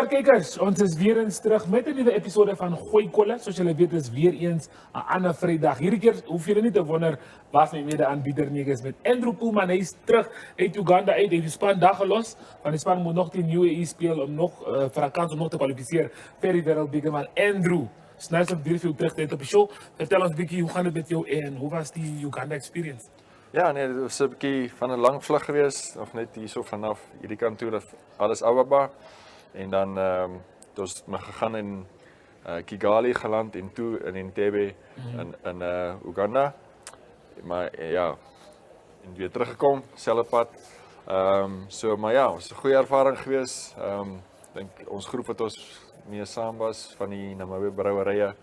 kijkers, ons is weer eens terug met een nieuwe episode van Gooi Kole. Zoals jullie weten is weer eens een andere vrijdag. Hierdie keer hoef je niet te wonder waar mijn mede-aanbieder niet is met Andrew Poelman. Hij is terug uit Uganda uit, heeft de span daar gelost. Want de span moet nog die nieuwe spelen om nog voor een kans om nog te kwalificeren voor die wereldbeker. Maar Andrew, snel op weer veel terugtijd op de show. Vertel ons Bikkie, hoe gaat het met jou en hoe was die Uganda experience? Ja, nee, dit was een beetje van een lang vlug geweest, of net hier zo vanaf hierdie kant toe, dat Addis Ababa. En dan dus we gegaan in Kigali geland en toe in Entebbe in Uganda. Maar ja, en weer teruggekomen, selfe pad. Maar ja, het was een goede ervaring geweest. Ik denk ons groep wat ons mee saam was van die Namibiese brouwerye.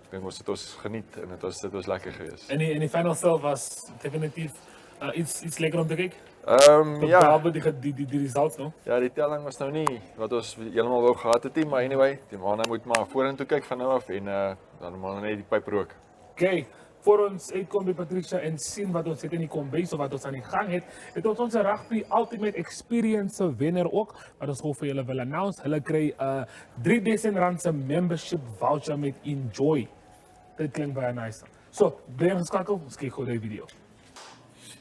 Ik denk ons het ons geniet en het was lekker geweest. En die final zelf was definitief iets lekker om te kijken? Ja. Behalve die results, no? Ja, die telling was nou niet wat ons helemaal wou gehad het, maar anyway, die mannen moet maar vorentoe kijken van nou af en dan moet net die pijp rook. Oké, voor ons uitkomt bij Patricia en zien wat ons zit in die kombuis of wat ons aan die gang heeft. Het is onze Rugby Ultimate Experience winnaar ook, wat ons gewoon voor jullie willen announce. Hulle krijgen R3000 membership voucher met Enjoy. Dat klinkt bijna nice. Zo, blijf geschakeld, ons kijken gewoon de video.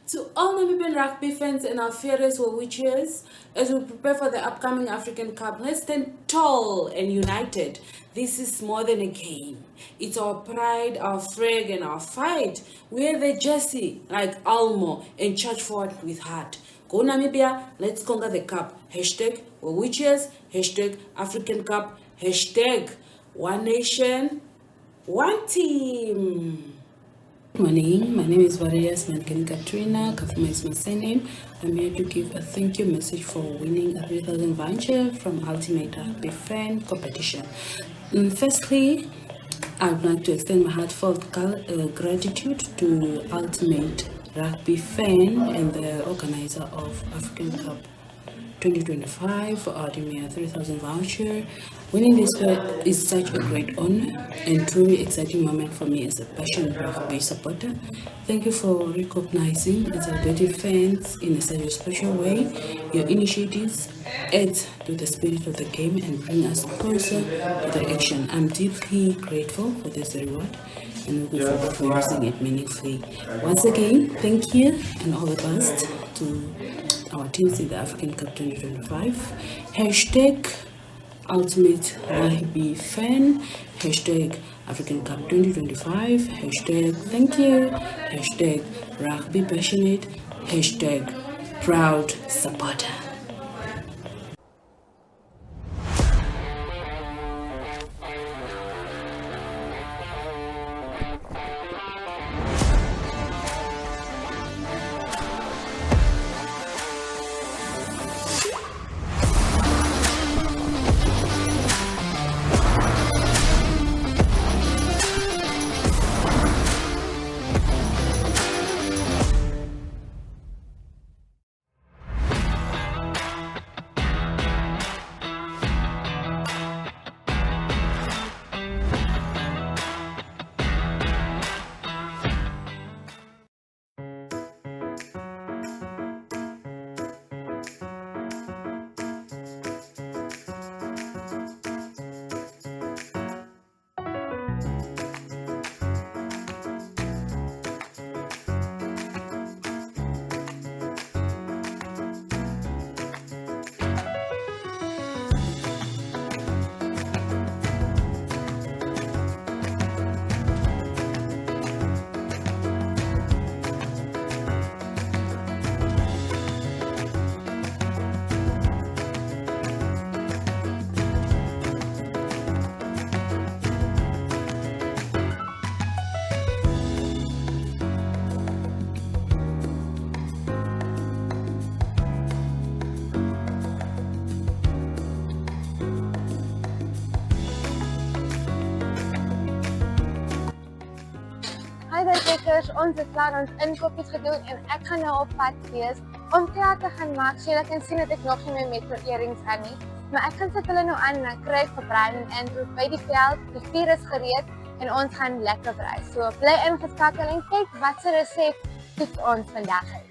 To all Namibian rugby fans and our fearless well-wishers, as we prepare for the upcoming African Cup, let's stand tall and united. This is more than a game. It's our pride, our flag, and our fight. Wear the jersey like Almo and charge forward with heart. Go Namibia, let's conquer the cup. Hashtag well-wishers, hashtag African Cup, hashtag one nation, one team. Good morning, my name is Katrina, Kafuma is my surname. I'm here to give a thank you message for winning a 3,000 voucher from Ultimate Rugby Fan competition. Firstly, I would like to extend my heartfelt gratitude to Ultimate Rugby Fan and the organizer of African Cup 2025 for awarding me a 3,000 voucher. Winning this is such a great honor and truly exciting moment for me as a passionate rugby supporter. Thank you for recognizing and celebrating fans in such a special way. Your initiatives add to the spirit of the game and bring us closer to the action. I'm deeply grateful for this reward and looking forward to using it meaningfully. Once again, thank you and all the best to our teams in the African Cup 2025. Hashtag Ultimate Rugby Fan, hashtag African Cup 2025, hashtag thank you, hashtag Rugby Passionate, hashtag Proud Supporter. Hi daar kijkers, ons het klaar ons inkopies gedoen en ek gaan nou op pad wees om klaar te gaan maak so julle kan sien dat ek nog nie my metro earrings aan nie. Maar ek gaan sit hulle nou aan en ek kry gebraaide en Andrew by die veld, die vuur is gereed en ons gaan lekker braai. So bly ingeskakel en kyk wat se resep toets ons vandag uit.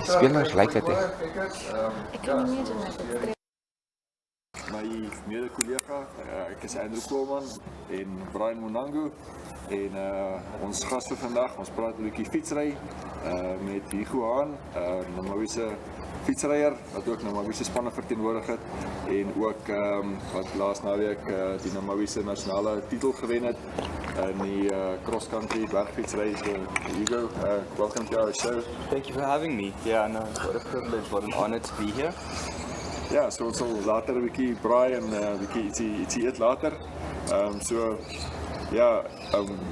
spelers lyk dit. Ek kan nie imagine dat dit My mede-kollega, ek is Andrew Koolman en Brian Monango en ons gas vir vandag, ons praat 'n bietjie fietsry met Hugo Hahn, Namibiese fietsryer wat ook Namibiese spanne verteenwoordig het en ook wat laas naweek die Namibiese nasionale titel gewen het in die cross country bergfietsry. So Hugo, welcome to our show. Thank you for having me. Yeah, no, what a privilege, what an honor to be here. Ja, so ons sal later 'n bietjie braai en 'n bietjie ietsie eet later.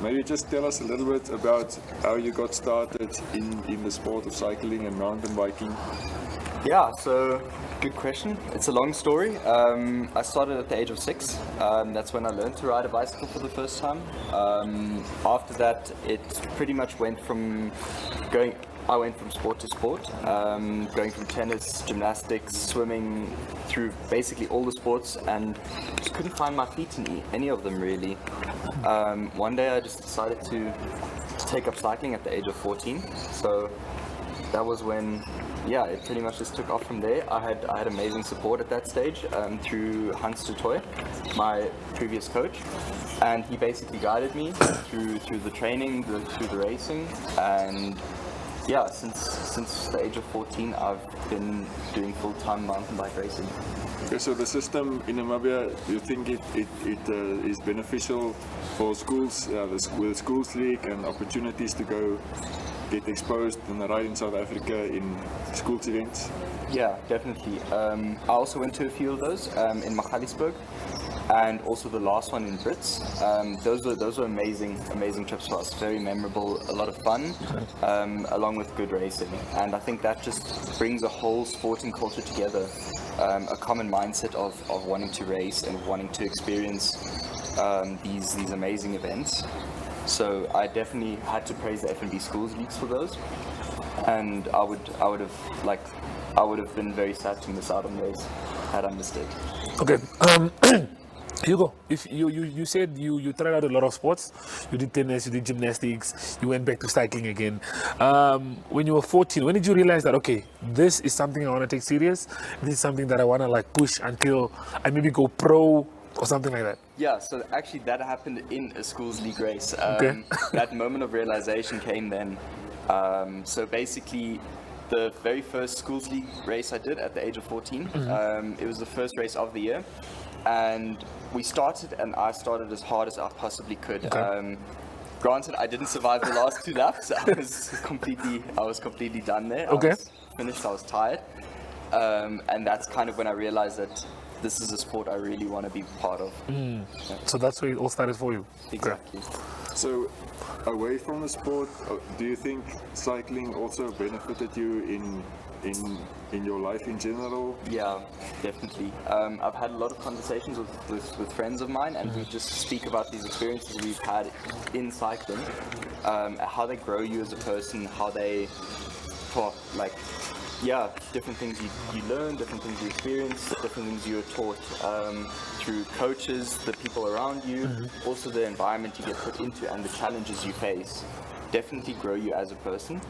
Maybe just tell us a little bit about how you got started in the sport of cycling and mountain biking. Yeah, so good question. It's a long story. I started at the age of 6. That's when I learned to ride a bicycle for the first time. After that, it pretty much went from I went from sport to sport, going from tennis, gymnastics, swimming, through basically all the sports, and just couldn't find my feet in any of them really. One day I just decided to take up cycling at the age of 14. So that was when, yeah, it pretty much just took off from there. I had amazing support at that stage through Hans de Toy, my previous coach, and he basically guided me through the training, through the racing, and yeah, since the age of 14, I've been doing full-time mountain bike racing. Okay, so the system in Namibia, do you think it is beneficial for schools, the schools league and opportunities to go get exposed and ride in South Africa in schools events? Yeah, definitely. I also went to a few of those in Magaliesburg, and also the last one in Brits. Those were amazing trips for us. Very memorable, a lot of fun, along with good racing. And I think that just brings a whole sporting culture together, a common mindset of wanting to race and wanting to experience these amazing events. So I definitely had to praise the F&B schools leagues for those, and I would have been very sad to miss out on those had I missed it. Okay. Hugo, if you said you tried out a lot of sports, you did tennis, you did gymnastics, you went back to cycling again. When you were 14, when did you realize that, okay, this is something I want to take serious, this is something that I want to like push until I maybe go pro or something like that? Yeah, so actually that happened in a schools league race. Okay. That moment of realization came then. So basically, the very first schools league race I did at the age of 14, it was the first race of the year. And we started, and I started as hard as I possibly could. Okay. Granted, I didn't survive the last 2 laps. I was completely done there. Okay. I was finished. I was tired, and that's kind of when I realized that this is a sport I really want to be part of. Yeah. So that's where it all started for you. Exactly. So, away from the sport, do you think cycling also benefited you in your life in general? Yeah, definitely. I've had a lot of conversations with friends of mine, and we just speak about these experiences we've had in cycling, how they grow you as a person, how they talk, like, yeah, different things you learn, different things you experience, different things you're taught through coaches, the people around you, also the environment you get put into and the challenges you face definitely grow you as a person.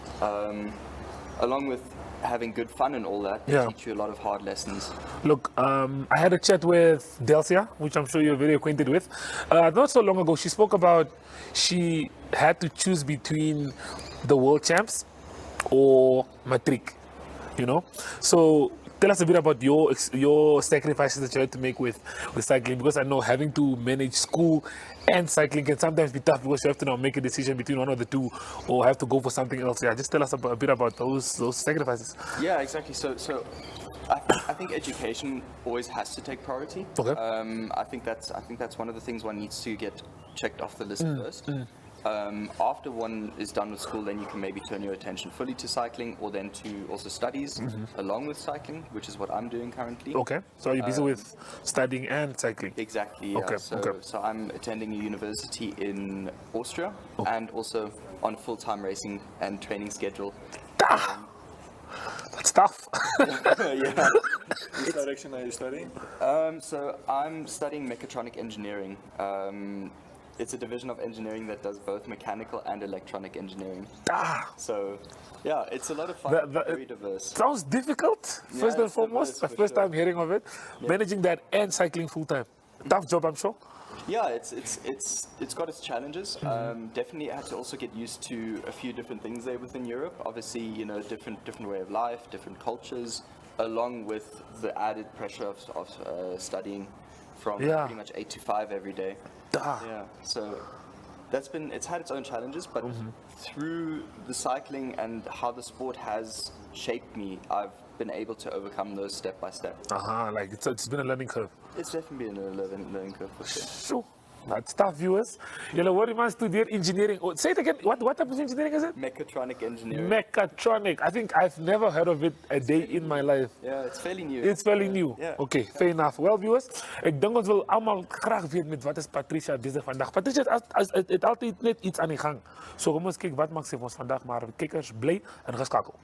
Along with having good fun and all that, they teach you a lot of hard lessons. Look, I had a chat with Delcia, which I'm sure you're very acquainted with. Not so long ago, she spoke about she had to choose between the world champs or matric, you know? So tell us a bit about your sacrifices that you had to make with cycling, because I know having to manage school and cycling can sometimes be tough because you have to now make a decision between one of the two or have to go for something else. Yeah, just tell us a bit about those sacrifices. Yeah, exactly. So I think education always has to take priority. Okay. I think that's one of the things one needs to get checked off the list first. After one is done with school, then you can maybe turn your attention fully to cycling, or then to also studies along with cycling, which is what I'm doing currently. Okay, so are you busy with studying and cycling? Exactly, yeah. Okay. So I'm attending a university in Austria, and also on a full-time racing and training schedule. That's tough. Yeah. Which direction are you studying? So I'm studying mechatronic engineering. it's a division of engineering that does both mechanical and electronic engineering. Ah, So, yeah, it's a lot of fun, very diverse. sounds difficult, Yeah, first and it's foremost. diverse, The for first sure. time hearing of it. Managing that and cycling full time. Tough job, I'm sure. Yeah, it's got its challenges. Definitely, I had to also get used to a few different things there within Europe. Obviously, you know, different way of life, different cultures, along with the added pressure of studying from pretty much 8 to 5 every day. Yeah, so it's had its own challenges, but through the cycling and how the sport has shaped me, I've been able to overcome those step by step. Like it's been a learning curve. It's definitely been a learning curve for sure. Sure. That's tough, viewers. You know, what you must study engineering. Oh, say it again. What type of engineering is it? Mechatronic engineering. Mechatronic. I think I've never heard of it a day in my life. Yeah, it's fairly new. It's fairly new. Yeah. Okay, fair enough. Well, viewers, ek dink ons wil almal graag weet met wat is Patricia besig vandag. Patricia het altyd net iets aan die gang. So kom ons kyk wat maak sy vir ons vandag, maar kykers bly ingeskakel.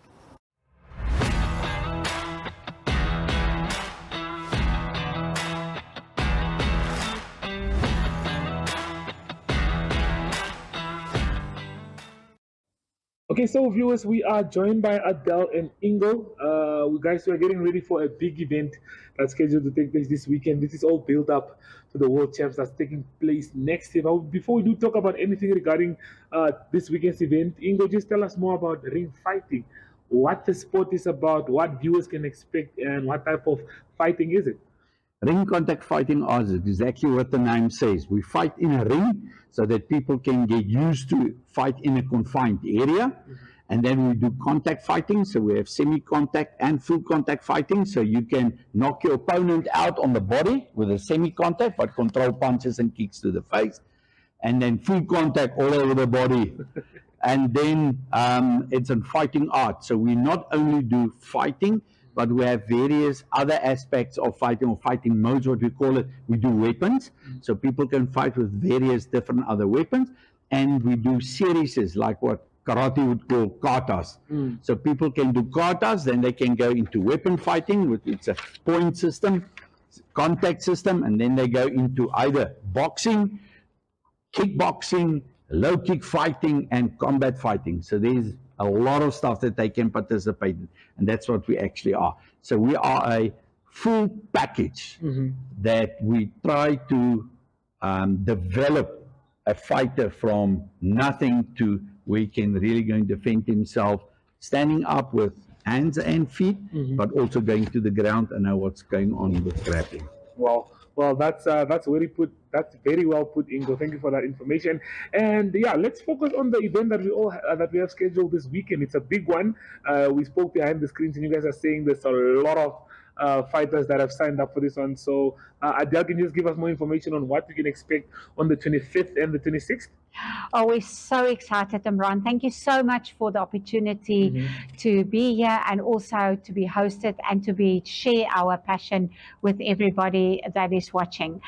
Okay, so viewers, we are joined by Adele and Ingo. Guys, we are getting ready for a big event that's scheduled to take place this weekend. This is all built up to the World Champs that's taking place next year. But before we do talk about anything regarding this weekend's event, Ingo, just tell us more about ring fighting. What the sport is about, what viewers can expect, and what type of fighting is it? Ring contact fighting is exactly what the name says. We fight in a ring so that people can get used to fight in a confined area. And then we do contact fighting. So we have semi-contact and full contact fighting. So you can knock your opponent out on the body with a semi-contact, but control punches and kicks to the face. And then full contact all over the body. And then it's a fighting art. So we not only do fighting, but we have various other aspects of fighting, or fighting modes, what we call it. We do weapons, so people can fight with various different other weapons. And we do series like what karate would call katas. So people can do katas, then they can go into weapon fighting, it's a point system, contact system, and then they go into either boxing, kickboxing, low kick fighting, and combat fighting. So there's a lot of stuff that they can participate in, and that's what we actually are. So we are a full package that we try to develop a fighter from nothing to where he can really go and defend himself, standing up with hands and feet, but also going to the ground and know what's going on with grappling. Well, that's very well put, Ingo. Thank you for that information. And yeah, let's focus on the event that we have scheduled this weekend. It's a big one. We spoke behind the screens, and you guys are saying there's a lot of fighters that have signed up for this one. So, Adele, can you just give us more information on what we can expect on the 25th and the 26th? Oh, we're so excited, Imran. Thank you so much for the opportunity to be here and also to be hosted and to share our passion with everybody that is watching.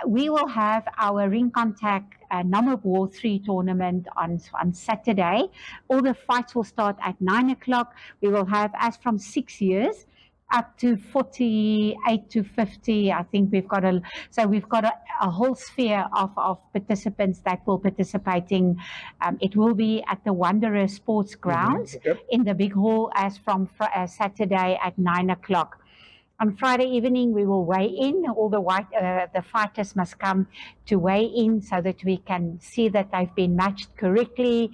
We will have our ring contact Namib War 3 tournament on Saturday. All the fights will start at 9 o'clock. We will have as from 6 years up to 48 to 50. I think we've got a whole sphere of participants that will participating. It will be at the Wanderer Sports Grounds in the big hall as from Saturday at 9 o'clock. On Friday evening, we will weigh in. All the fighters must come to weigh in so that we can see that they've been matched correctly.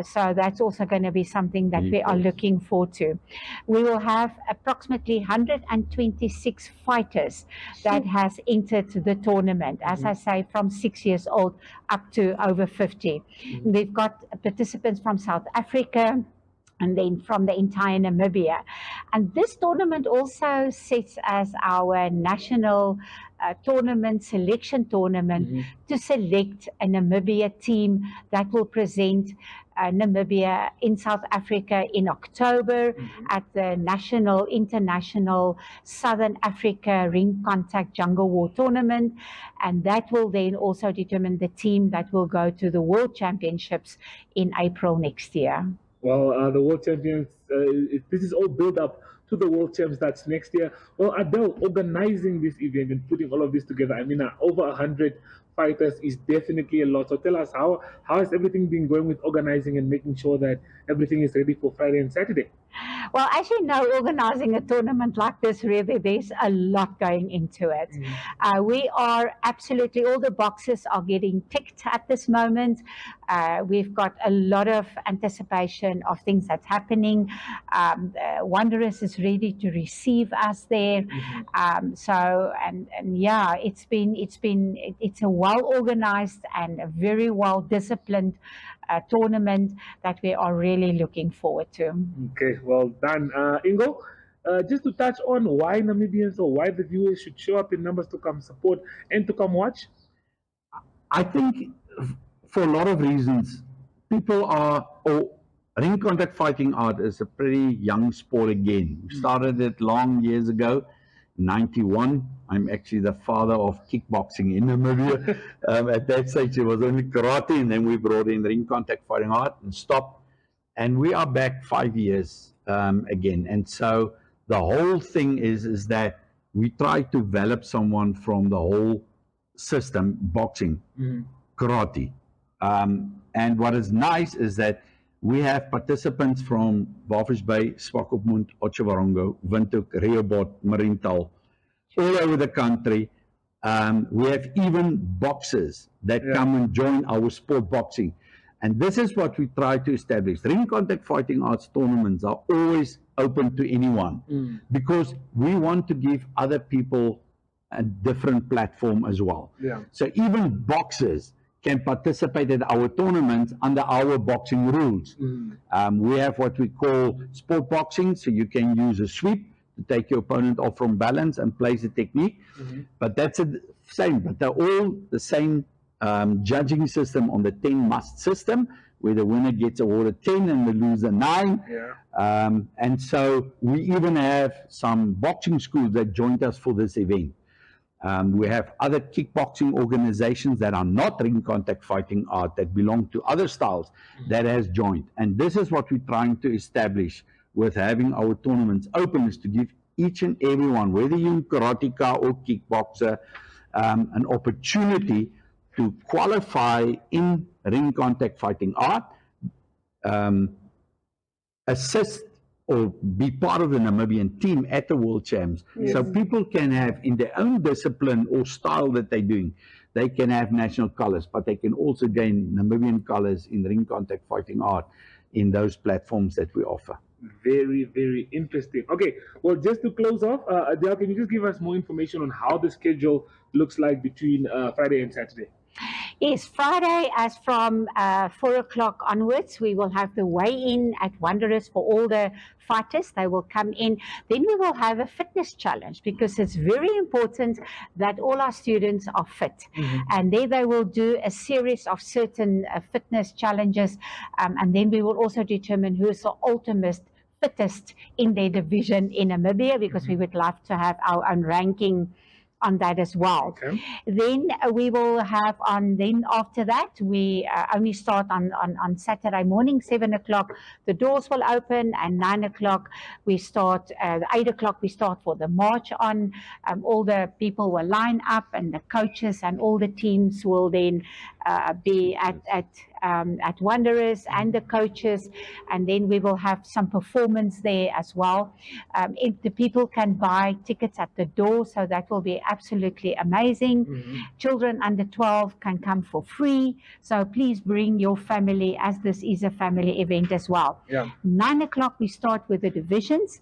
So that's also going to be something that we are looking forward to. We will have approximately 126 fighters that has entered the tournament. As I say, from 6 years old up to over 50. We've got participants from South Africa, and then from the entire Namibia. And this tournament also sits as our national tournament, selection tournament, to select a Namibia team that will present Namibia in South Africa in October at the International Southern Africa Ring Contact Jungle War Tournament. And that will then also determine the team that will go to the World Championships in April next year. Well, the World Champions, this is all built up to the World Champs that's next year. Well, Adele, organizing this event and putting all of this together, I mean, over 100 fighters is definitely a lot. So tell us, how has everything been going with organizing and making sure that everything is ready for Friday and Saturday? Well, as you know, organizing a tournament like this, really, there's a lot going into it. We are absolutely, all the boxes are getting ticked at this moment. We've got a lot of anticipation of things that's happening. Wanderers is ready to receive us there. And yeah, it's a well organized and a very well disciplined tournament that we are really looking forward to. Okay, well done. Ingo, just to touch on why Namibians or why the viewers should show up in numbers to come support and to come watch. I think for a lot of reasons, people are, ring contact fighting art is a pretty young sport again. We started it long years ago, 91. I'm actually the father of kickboxing in Namibia. At that stage, it was only karate, and then we brought in ring contact fighting art and stopped. And we are back 5 years again. And so the whole thing is that we try to develop someone from the whole system, boxing, karate. And what is nice is that we have participants from Walvis Bay, Swakopmund, Otjiwarongo, Windhoek, Rehoboth, Mariental, all over the country. We have even boxers that come and join our sport boxing. And this is what we try to establish. Ring contact fighting arts tournaments are always open to anyone because we want to give other people a different platform as well. So even boxers can participate at our tournaments under our boxing rules. We have what we call sport boxing, so you can use a sweep to take your opponent off from balance and place the technique. But that's the same, but they're all the same judging system on the 10 must system, where the winner gets awarded 10 and the loser 9. And so we even have some boxing schools that joined us for this event. We have other kickboxing organizations that are not ring contact fighting art, that belong to other styles, that has joined. And this is what we're trying to establish with having our tournaments open, is to give each and everyone, whether you're karateka or kickboxer, an opportunity to qualify in ring contact fighting art, assist or be part of the Namibian team at the World Champs. So people can have, in their own discipline or style that they're doing, they can have national colors, but they can also gain Namibian colors in ring contact fighting art in those platforms that we offer. Very, very interesting. Okay, well, just to close off, Adele, can you just give us more information on how the schedule looks like between Friday and Saturday? Yes, Friday, as from 4 o'clock onwards, we will have the weigh-in at Wanderers for all the fighters. They will come in. Then we will have a fitness challenge, because it's very important that all our students are fit. And there they will do a series of certain fitness challenges. And then we will also determine who is the ultimate fittest in their division in Namibia, because we would love to have our own ranking on that as well. Then we will have then after that, we only start on Saturday morning, 7 o'clock, the doors will open, and 9 o'clock we start, 8 o'clock we start for the march on. All the people will line up, and the coaches and all the teams will then be at Wanderers, and the coaches, and then we will have some performance there as well. If the people can buy tickets at the door, so that will be absolutely amazing. Children under 12 can come for free, so please bring your family, as this is a family event as well. 9 o'clock we start with the divisions.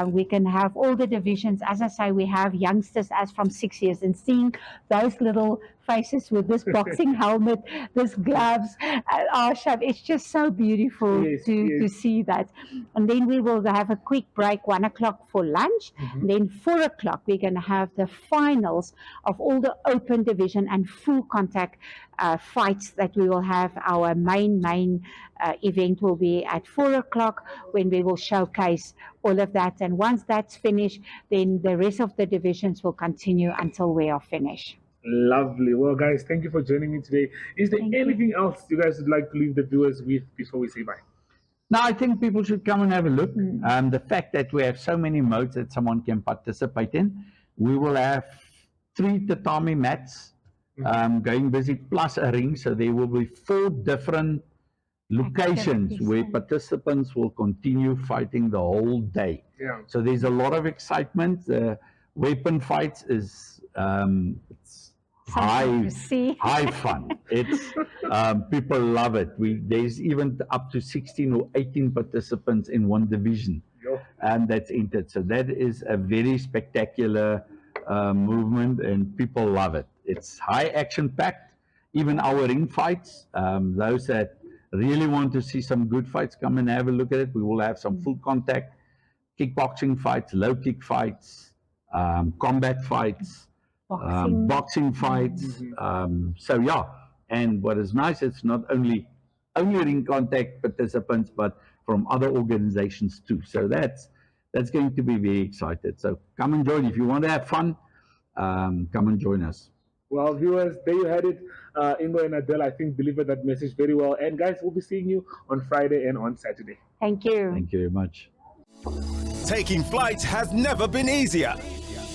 We can have all the divisions. As I say, we have youngsters as from 6 years, and seeing those little faces with this boxing helmet, this gloves, it's just so beautiful to see that. And then we will have a quick break, 1 o'clock for lunch. And then 4 o'clock we're going to have the finals of all the open division and full contact fights that we will have. Our main event will be at 4 o'clock, when we will showcase all of that. And once that's finished, then the rest of the divisions will continue until we are finished. Lovely. Well, guys, thank you for joining me today. Is there anything else you guys would like to leave the viewers with before we say bye? No, I think people should come and have a look. The fact that we have so many modes that someone can participate in. We will have 3 tatami mats going visit plus a ring. So there will be 4 different locations where participants will continue fighting the whole day. Yeah. So there's a lot of excitement. Weapon fights is it's high fun. It's people love it. There's even up to 16 or 18 participants in one division, and that's entered. So that is a very spectacular movement, and people love it. It's high action packed. Even our ring fights, those that really want to see some good fights, come and have a look at it. We will have some full contact kickboxing fights, low kick fights, combat fights, boxing fights. So yeah, and what is nice, it's not only ring contact participants, but from other organizations too. So that's going to be very excited. So come and join. If you want to have fun, come and join us. Well, viewers, there you had it. Ingo and Adele, I think, delivered that message very well. And guys, we'll be seeing you on Friday and on Saturday. Thank you. Thank you very much. Taking flight has never been easier.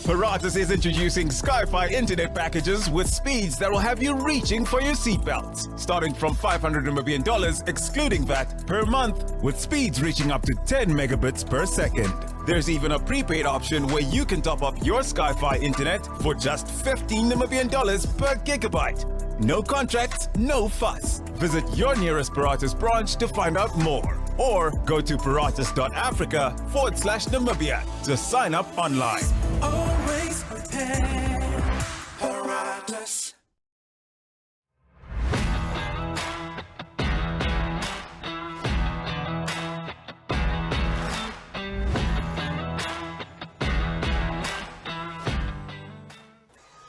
Paratus is introducing Sky-Fi internet packages with speeds that will have you reaching for your seatbelts, starting from $500 Namibian excluding VAT per month, with speeds reaching up to 10 megabits per second. There's even a prepaid option where you can top up your Sky-Fi internet for just $15 Namibian per gigabyte. No contracts, no fuss. Visit your nearest Paratus branch to find out more, or go to paratus.africa/Namibia to sign up online. Always prepared, Paratus.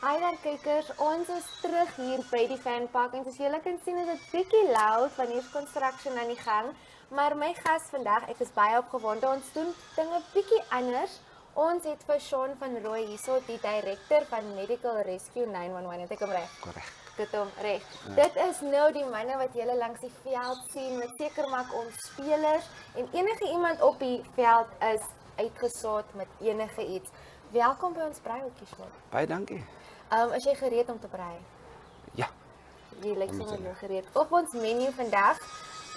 Hi daar kykers, ons is terug hier by die fanpark en soos julle kan sien is dit bietjie loud van hier construction aan die gang, maar my gas vandag, ek is baie opgewonde, ons doen dinge bietjie anders. Ons het vir Shaun van Rooi hierso, die directeur van Medical Rescue 911, het ek hom reg? Korrek. Dit hom reg. Dit is nou die manne wat julle langs die veld sien, wat seker maak ons spelers en enige iemand op die veld is uitgesaad met enige iets. Welkom by ons braaihoekie, Shaun. Baie dankie. Is jy gereed om te braai? Ja. Jy lyk sommer gereed. Op ons menu vandag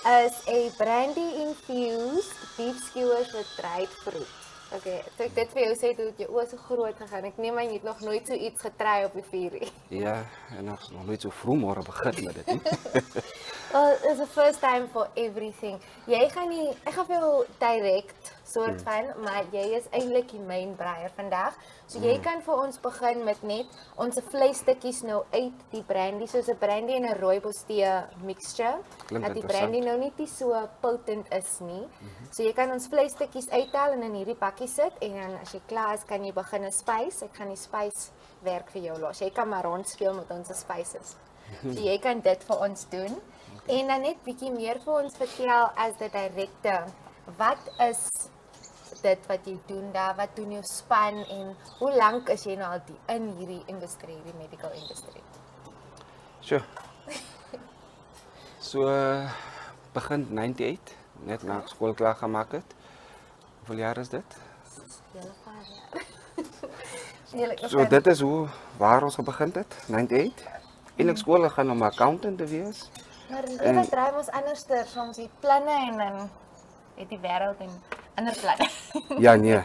is 'n brandy infused beef skewers with dried fruit. Okay, so ek dit vir jou sê, toe het jou oë so groot gegaan. Ek neem aan jy het nog nooit so iets getry op die vuur. Ja, en nog nooit so vroeg môre begin met dit nie. Well, it's the first time for everything. Jy gaan nie, ek gaan vir jou direct soort van, maar jy is eintlik die main braaier vandag. So jy kan vir ons begin met net ons vleisstukkies nou uit die brandy, soos 'n brandy en 'n rooibos tee mixture. Dat die brandy nou nie so potent is nie. So jy kan ons vleisstukkies uithaal en in hierdie pakkie sit en dan as jy klaar is, kan jy begin 'n spys. Ek gaan die spys werk vir jou los. Jy kan maar rondspeel met ons spices. So jy kan dit vir ons doen. En dan net bietjie meer vir ons vertel as die directeur. Wat is dit wat jy doen daar? Wat doen jou span en hoe lank is jy nou al in hierdie industrie, die medical industrie? So. So begin 98, net na skool klaar gemaak het. Hoeveel jaar is dit? Hele paar jaar. So dit is waar ons begin het, 98. Eintlik skool gegaan om accountant te wees. Maar dit draai ons anderster, soms die planne en dan het die wêreld en ander planne. Ja nee.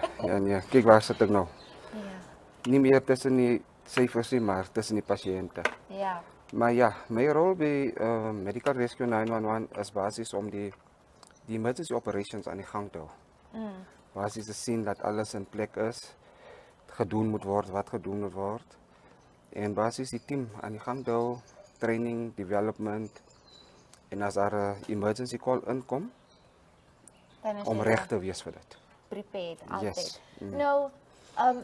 Kyk waar sit ek nou. Ja. Nie meer tussen die syfers nie, maar tussen die pasiënte. Ja. Maar ja, my rol by Medical Rescue 911 is basies om die emergency operations aan die gang te hou. Basies te sien dat alles in plek is, gedoen moet word, wat gedoen moet word. En basies die team aan die gang te hou, training, development. En as daar 'n emergency call inkom, om reg te wees vir dit. Prepared, altyd. Yes. Nou,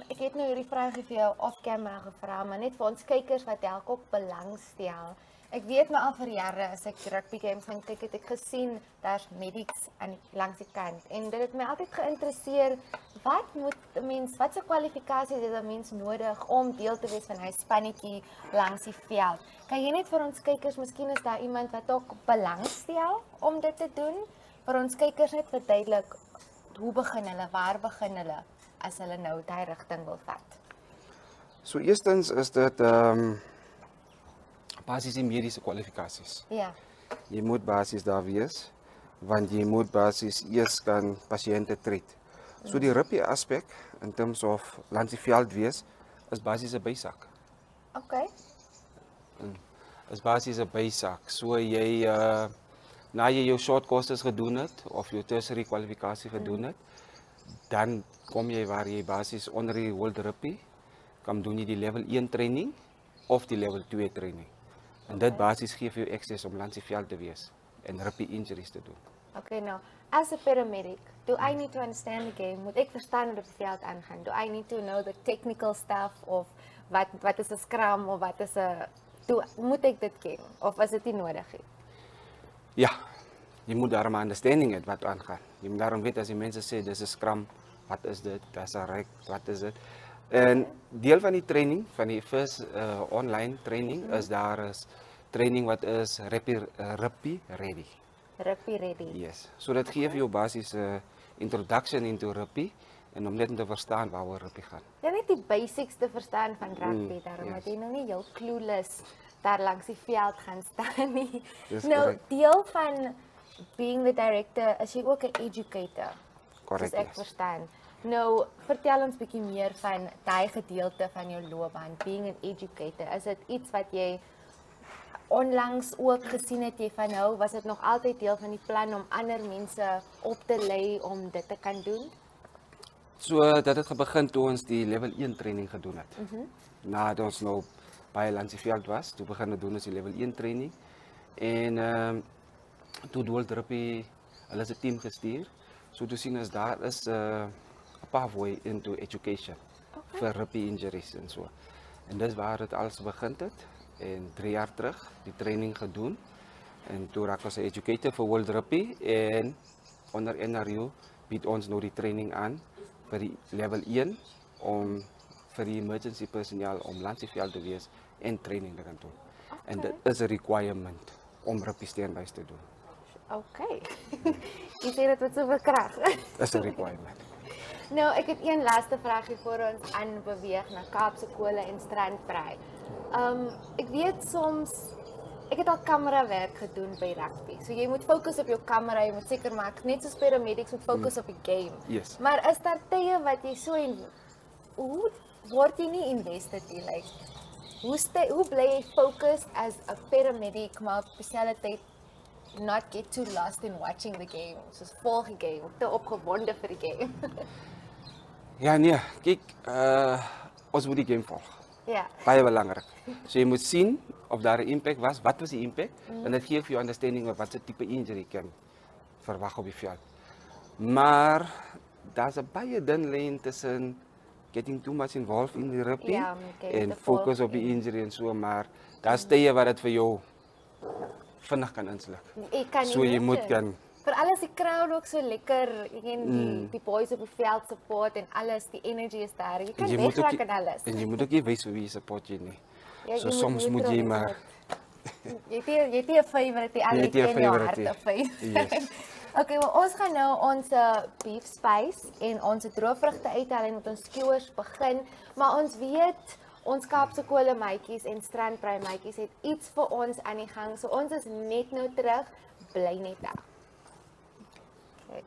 ek het nou hierdie vraag vir jou off-camera gevra, maar net vir ons kykers wat dalk ook belangstel. Ek weet maar al vir jare as ek rugby games gaan kyk, het ek gesien daar's medics langs die kant. En dit het my altyd geïnteresseer, wat se kwalifikasies het 'n mens nodig om deel te wees van hy spannetjie langs die veld? Kan jy net vir ons kykers, miskien is daar iemand wat ook belangstel om dit te doen? Vir ons kykers net verduidelik, hoe begin hulle, waar begin hulle, as hulle nou daai rigting wil vat? So eerstens is dit basies die mediese kwalifikasies. Ja. Jy moet basies daar wees, want jy moet basies eers kan pasiënte treat. So die rugby aspek in terms of langs die veld wees is basies 'n bysak. Okay. Is basies 'n bysak. So jy na jy jou short courses gedoen het of jou tertiary kwalifikasie gedoen het, dan kom jy waar jy basies onder die World Rugby kan doen jy die level 1 training of die level 2 training. En dit basies gee vir jou access om langs die veld te wees en rugby injuries te doen. Okay, now, as a paramedic, do I need to understand the game? Moet ek verstaan hoe dit veld aangaan? Do I need to know the technical stuff of wat is 'n scrum of wat is 'n moet ek dit ken of is dit nie nodig nie? Ja, jy moet daarom 'n understanding hê wat aangaan. Jy moet daarom weet as die mense sê dis 'n scrum, wat is dit? Dis 'n reg, wat is dit? En deel van die training, van die first online training is daar is training wat is rugby ready. Rugby ready. Yes. So dit gee vir jou basies 'n introduction into rugby en om net te verstaan waaroor rugby gaan. Ja, net die basics te verstaan van rugby, daarom dat jy nou nie heel clueless daar langs die veld gaan staan nie. Nou, correct. deel van being the director is jy ook 'n educator. Correct, Soos ek yes. verstaan. Nou, vertel ons bietjie meer van daai gedeelte van jou loopbaan, being an educator. Is dit iets wat jy onlangs ook gesien het jy van nou, was dit nog altyd deel van die plan om ander mense op te lei om dit te kan doen? So dat het begin toe ons die level 1 training gedoen het. Nadat ons nou baie langs die veld was, toe begin ons doen ons die level 1 training. En toe World Rugby, hulle is 'n team gestuur. So toe sien ons daar is 'n pathway into education vir rugby injuries en so. En dis waar dit alles begin het. En 3 jaar terug die training gedoen. En toe raak ons 'n educator vir World Rugby en onder NRU bied ons nou die training aan vir die level 1 om vir die emergency personnel om langs die veld te wees en training te kan doen. En dit is 'n requirement om rugby standbys te doen. Okay. Jy sê dit met soveel krag. Dis 'n requirement. Nou, ek het een laaste vraagie voor ons aanbeweeg na Kaapse Kole en Strandbraai. Ek weet soms ek het al kamerawerk gedoen by rugby. So jy moet fokus op jou kamera, jy moet seker maak net soos paramedics moet fokus op die game. Yes. Maar is daar tye wat jy so hoe word jy nie invested nie? Like hoe bly jy focused as a paramedic maar op dieselfde tyd not get too lost in watching the game. Soos volg die game, te opgewonde vir die game. Ja nee, kyk, ons moet die game volg. Ja. Baie belangrik. So jy moet sien of daar 'n impact was, wat was die impact en dit gee vir jou understanding of wat se tipe injury kan verwag op die veld. Maar daar's 'n baie dun lyn tussen getting too much involved in die rugby en focus op die injury en so, maar daar's tye wat dit vir jou vinnig kan insluk. So jy moet kan Veral as die crowd ook so lekker, jy ken die boys op die veld support en alles, die energy is daar. Jy kan wegraak en alles. En jy moet ook nie wys vir wie support jy nie. Ja, so soms moet jy maar jy het 'n favorite, die ander ken jou hart 'n favorite. Yes. Okay, well, ons gaan nou ons beef spice en ons droëvrugte uithaal en met ons skewers begin, maar ons weet ons Kaapse Kole maatjies en Strandbraai maatjies het iets vir ons aan die gang. So ons is net nou terug, bly net daar. Okay.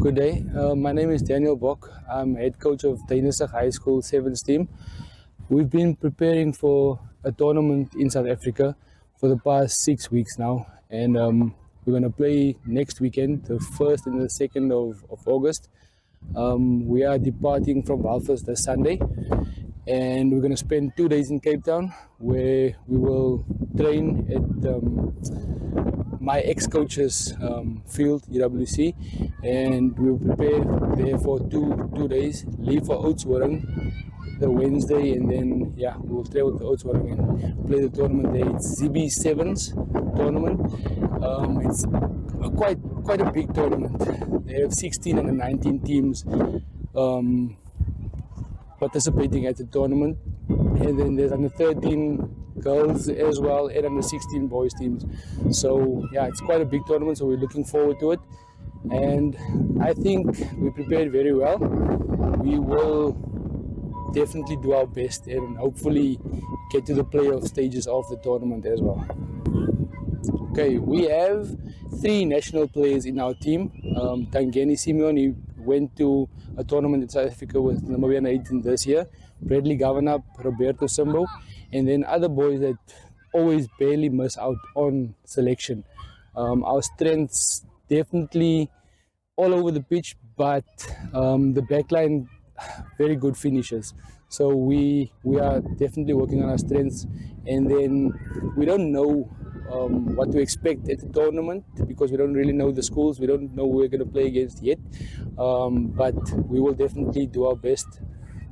Good day. My name is Daniel Bok. I'm head coach of Tainisig High School 7's team. We've been preparing for a tournament in South Africa for the past 6 weeks now, and we're going to play next weekend, the 1st and the 2nd of August. We are departing from Belfast this Sunday, and we're going to spend 2 days in Cape Town, where we will train at my ex-coach's field, EWC, and we'll prepare there for two days, leave for Oudtshoorn the Wednesday, and then we will travel to Oudtshoorn and play the tournament there. It's ZB Sevens tournament. It's quite a big tournament. They have 16 and 19 teams participating at the tournament, and then there's under 13 girls as well, and under 16 boys teams. So it's quite a big tournament, so we're looking forward to it, and I think we prepared very well. We will definitely do our best and hopefully get to the playoff stages of the tournament as well. Okay, we have 3 national players in our team. Tangeni Simeon, he went to a tournament in South Africa with Namibia 18 this year. Bradley Gavanap, Roberto Simbo, and then other boys that always barely miss out on selection. Our strengths definitely all over the pitch, but the backline, very good finishers. So we are definitely working on our strengths, and then we don't know what to expect at the tournament because we don't really know the schools. We don't know who we're going to play against yet, but we will definitely do our best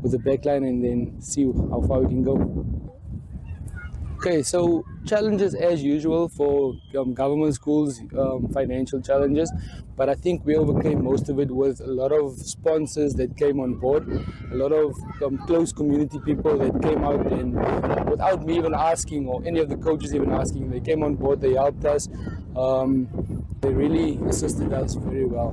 with the backline and then see how far we can go. Okay, so challenges as usual for government schools, financial challenges, but I think we overcame most of it with a lot of sponsors that came on board, a lot of close community people that came out, and without me even asking or any of the coaches even asking, they came on board, they helped us, they really assisted us very well.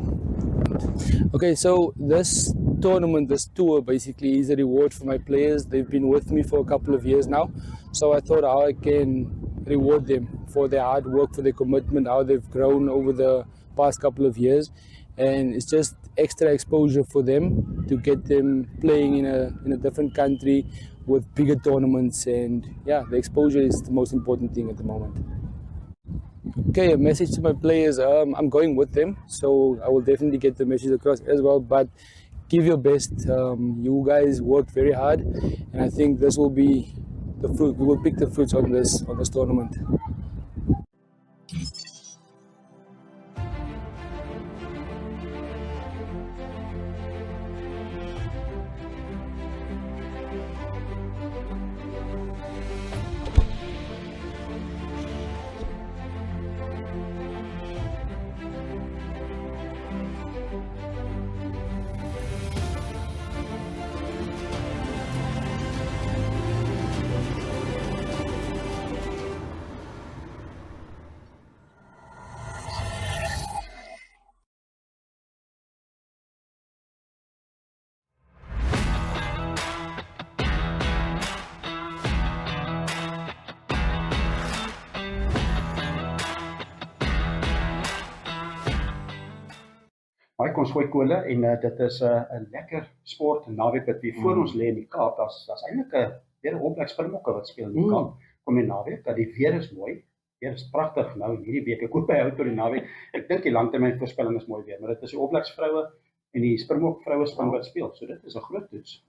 Okay, so this tournament, this tour basically is a reward for my players. They've been with me for a couple of years now, so I thought how I can reward them for their hard work, for their commitment, how they've grown over the past couple of years, and it's just extra exposure for them to get them playing in a different country with bigger tournaments, and the exposure is the most important thing at the moment. Okay, a message to my players, I'm going with them, so I will definitely get the message across as well, but give your best. You guys worked very hard, and I think this will be the fruit. We will pick the fruits on this tournament. Hi, ons Gooi Kole en dit is 'n lekker sport naweek wat weer voor ons lê in die Kaap. Daar's eintlik weer 'n opleiding Springbokke wat speel in die Kaap. Kom die naweek, dat die weer is mooi. Weer is pragtig nou hierdie week. Ek hoop hy hou tot die naweek. Ek dink die langtermyn voorspelling is mooi weer, maar dit is die opleidingsvroue en die Springbok vroue span wat speel. So dit is 'n groot toets.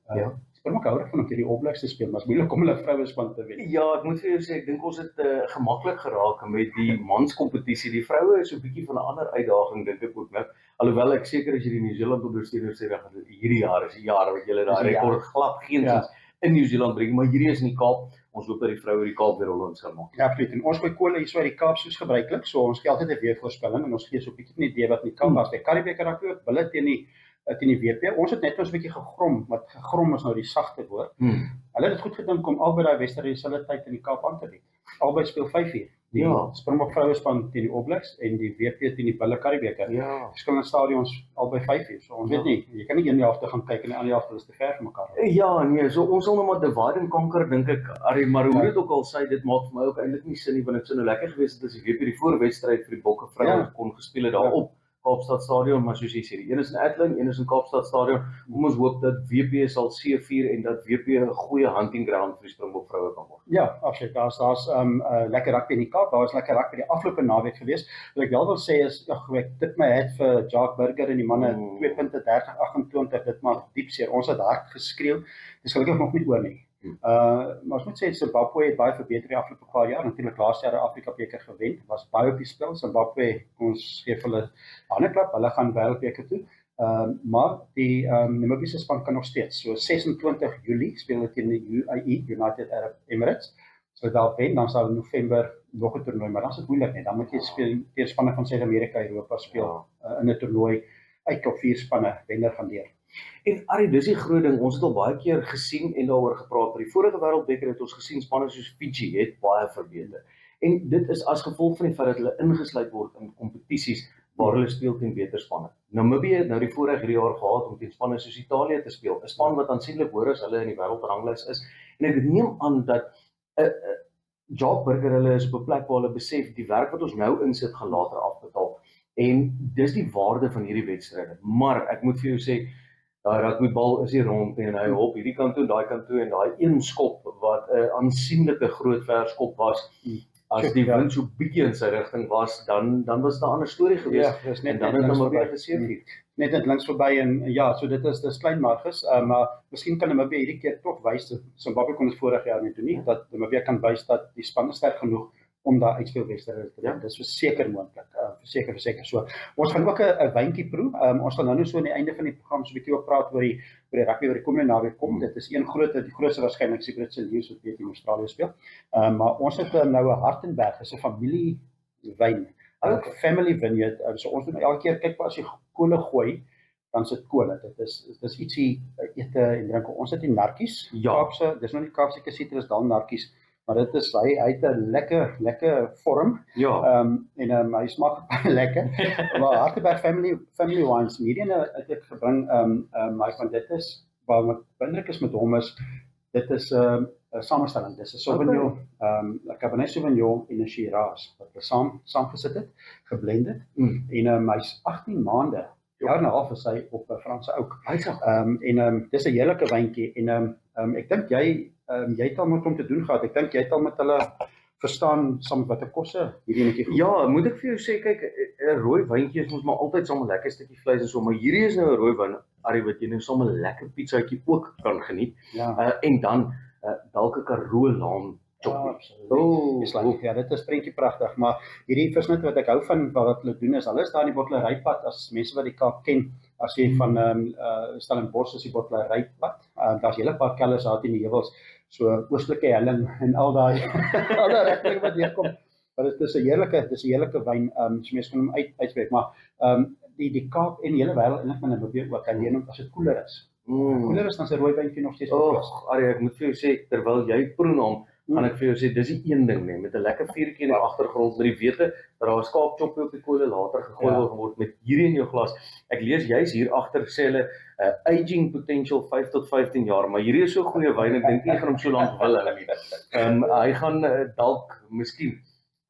Springbok hou daarvan om teen die opleids te speel, maar is moeilik om hulle vroue span te wen. Ja, ek moet vir jou sê, ek dink ons het gemaklik geraak met die manskompetisie. Die vroue is so 'n bietjie van 'n ander uitdaging dink ek ook, né? Alhoewel ek seker as jy die Nieu-Seeland ondersteuners sê dat hierdie jaar is die jaar wat julle daai rekord glad geensins in Nieu-Seeland bring, maar hierdie is in die Kaap. Ons hoop dat die vroue die Kaap weer Hollands gaan maak. Ja, absoluut. En ons Gooi Kole hier so uit die Kaap soos gebruiklik. So ons gee altyd 'n weervoorspelling en ons gee so 'n bietjie van 'n idee wat in die Kaap was. By Karibeker raak ook bulle teen die WP. Ons het net ons 'n bietjie gegrom, wat gegrom is nou die sagte woord. Hulle het dit goed gedink om albei daai wedstryde dieselfde tyd in die Kaap aan te bied. Albei speel 5 uur. Die Springbok vroue span teen die All-Blacks en die WP teen die bulle Karibeker. Verskillende stadions albei 5 uur. So ons weet nie, jy kan nie een helfte gaan kyk en die ander helfte is te ver van mekaar. Ja, nee, so ons sal nog maar divide and conquer dink ek, Arie, maar hoe dit ook al sê, dit maak vir my ook eintlik nie sin nie, want dit sou nou lekker gewees het as die WP die voorwedstryd vir die Bokke vroue kon gespeel het daarop Kaapstad Stadion, maar soos jy sê, die een is in Athlone, een is in Kaapstad Stadion. Kom ons hoop dat WP sal seëvier en dat WP 'n goeie hunting ground vir die Springbok vroue kan word. Ja, absoluut. Daar's lekker rugby in die Kaap. Daar was lekker rugby die afgelope naweek gewees. Wat ek wel wil sê is, ek tip my het vir Jacques Burger en die manne 2 punte 30-28, dit maak diep seer. Ons het hard geskreeu. Dis gelukkig nog nie oor nie. Maar ons moet sê, Zimbabwe het baie verbeter die afgelope paar jaar. Natuurlik laas jaar die Afrika beker gewen. Was baie op die spel. Zimbabwe, ons gee hulle 'n ander klap. Hulle gaan wêreldbeker toe. Maar die Namibiese span kan nog steeds. So 26 Julie speel hulle teen die UAE, United Arab Emirates. So daar wen, dan sal in November nog 'n toernooi, maar dan is dit moeilik net. Dan moet jy speel teen spanne van Suid-Amerika, Europa speel in 'n toernooi uit top 4 spanne wenner gaan deur. En Arie, dis die groot ding, ons het al baie keer gesien en daaroor gepraat. By die vorige wêreldbeker het ons gesien spanne soos Fiji het baie verbeter. En dit is as gevolg van die feit dat hulle ingesluit word in kompetisies waar hulle speel teen beter spanne. Namibië het nou die vorige jaar gehad om teen spanne soos Italië te speel, 'n span wat aansienlik hoër as hulle in die wêreldrangslys is. En ek neem aan dat Jacques Burger hulle is op 'n plek waar hulle besef die werk wat ons nou insit gaan later afbetaal. En dis die waarde van hierdie wedstryde. Maar ek moet vir jou sê, daai rugbybal is hier rond en hy hop hierdie kant toe, daai kant toe en daai een skop wat 'n aansienlike groot verskop was. As die wind so bietjie in sy rigting was, dan was daar 'n ander storie gewees. Ja, dis net en dan het hulle weer geseëvier. Net links verby en ja, so dis klein marges, maar miskien kan Namibia hierdie keer tog wys, Zimbabwe kon dit vorig jaar net doen nie, dat Namibia kan wys dat die span is sterk genoeg om daar uitspelwedstryde te wen. Dis verseker moontlik, verseker. So, ons gaan ook 'n wyntjie proe. Ons gaan nou so aan die einde van die program so 'n bietjie ook praat oor die rugby wat die komende naweek kom. Dit is die grootste waarskynlik die Britse Lions wat weer in Australië speel. Maar ons het nou 'n Hartenberg, is 'n familiewyn, 'n family vineyard. So ons moet elke keer kyk as jy kole gooi, dan sit kole. Dit is ietsie ete en drinke. Ons het die narkies, Kaapse, dis nou nie Kaapse sitrus, dan narkies. Maar dit is hy het 'n lekker vorm. Ja. En hy smaak baie lekker. Maar Hartenberg family wines, hierdie het ek gebring, maar van dit is wat my indruk is met hom is, dit is 'n samestelling. Dis 'n Sauvignon, 'n Cabernet Sauvignon en 'n Shiraz wat hulle saamgesit het, geblend het. En hy's 18 maande. Jaar en 'n half is hy op 'n Franse oak. Dis 'n heerlike wyntjie en ek dink jy het al met hom te doen gehad. Ek dink jy het al met hulle verstaan saam met watter kosse hierdie netjie. Ja, moet ek vir jou sê, kyk, 'n rooi wyntjie is mos maar altyd saam 'n lekker stukkie vleis en so, maar hierdie is nou 'n rooi wyn, Arie, wat jy nou saam 'n lekker pizzaatjie ook kan geniet. En dan dalk 'n Karoo laam choppie. Ja, dit is prentjie pragtig, maar hierdie visnit wat ek hou van wat hulle doen is, hulle is daar in die bottelerypad, as mense wat die Kaap ken, as jy van Stellenbosch is die bottelerypad, daar's 'n hele paar kellers daar in die heuwels, so oostelike helling en al daai rigtinge wat hier kom. Maar dit is 'n heerlike wyn, so mense kan hom uitspreek, maar die Kaap en die hele wêreld eintlik met Namibia ook alleen om as dit koeler is. Koeler is dan sy rooi wyntjie nog steeds. Arie, ek moet vir jou sê, terwyl jy proe na hom, gaan ek vir jou sê, dis die een ding, met 'n lekker vuurtjie in die agtergrond, met die wete dat daar 'n skaapchoppie op die kole later gegooi word met hierdie in jou glas. Ek lees juis hier agter sê hulle aging potential 5 tot 15 jaar, maar hierdie is so goeie wyn, ek dink nie gaan hom so lank wil hulle nie. Hy gaan dalk miskien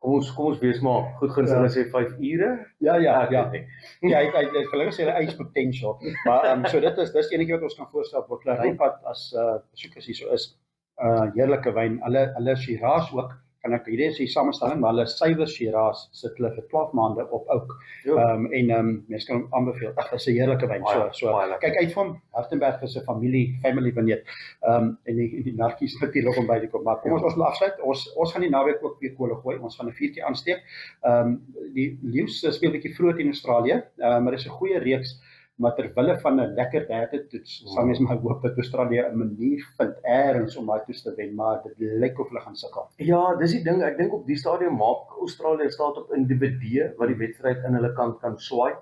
kom ons wees maar goed guns hulle sê 5 ure. Ja, hy gelukkig sê hy age potential. Maar so dis enetjie wat ons kan voorstel word. Rypad as besoekers hier so is. Heerlike wyn. Hulle Shiraz ook, kan ek hierdie is die samestelling, maar hulle suiwer Shiraz sit hulle vir 12 maande op oak. Mense kan hom aanbeveel. Dit is 'n heerlike wyn. So kyk uit van Hartenberg is 'n family vineyard. En die narkies natuurlik om by te kom. Maar kom ons wil afsluit. Ons gaan die naweek ook weer kole gooi. Ons gaan 'n vuurtjie aansteek. Die Lions speel 'n bietjie vroeg in Australië, maar dis 'n goeie reeks. Maar terwille van 'n lekker derde toets, sal mens maar hoop dat Australië 'n manier vind eers om daai toets te wen, maar dit lyk of hulle gaan sukkel. Ja, dis die ding. Ek dink op die stadium maak Australië staat op individue wat die wedstryd in hulle kant kan swaai.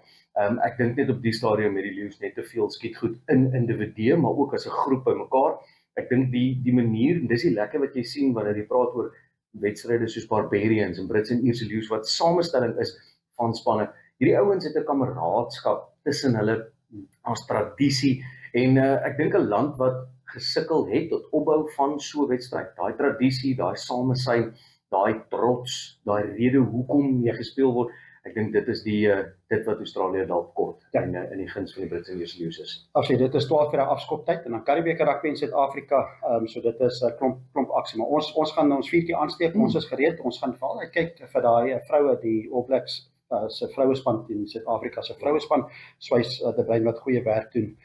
Ek dink net op die stadium het die Lions net te veel skiet goed in individue, maar ook as 'n groep bymekaar. Ek dink die manier, dis die lekker wat jy sien wanneer jy praat oor wedstryde soos Barbarians en Brits en Ierse Lions wat samestelling is van spanne. Hierdie ouens het 'n kameraadskap tussen hulle as tradisie en ek dink 'n land wat gesukkel het tot opbou van so 'n wedstryd. Daai tradisie, daai samesyn, daai trots, daai rede hoekom jy gespeel word. Ek dink dit is dit wat Australië dalk kort in die guns van die Britse weerseluws is. Absoluut, dit is 12 vir die afskoptyd en dan Karibeker rugby in Suid-Afrika, so dit is 'n klomp aksie, maar ons gaan ons vuurtjie aansteek, ons is gereed, ons gaan veral kyk vir daai vroue, die All Blacks se vrouespan in Suid-Afrika se vrouespan, Swys De Bruin wat goeie werk doen.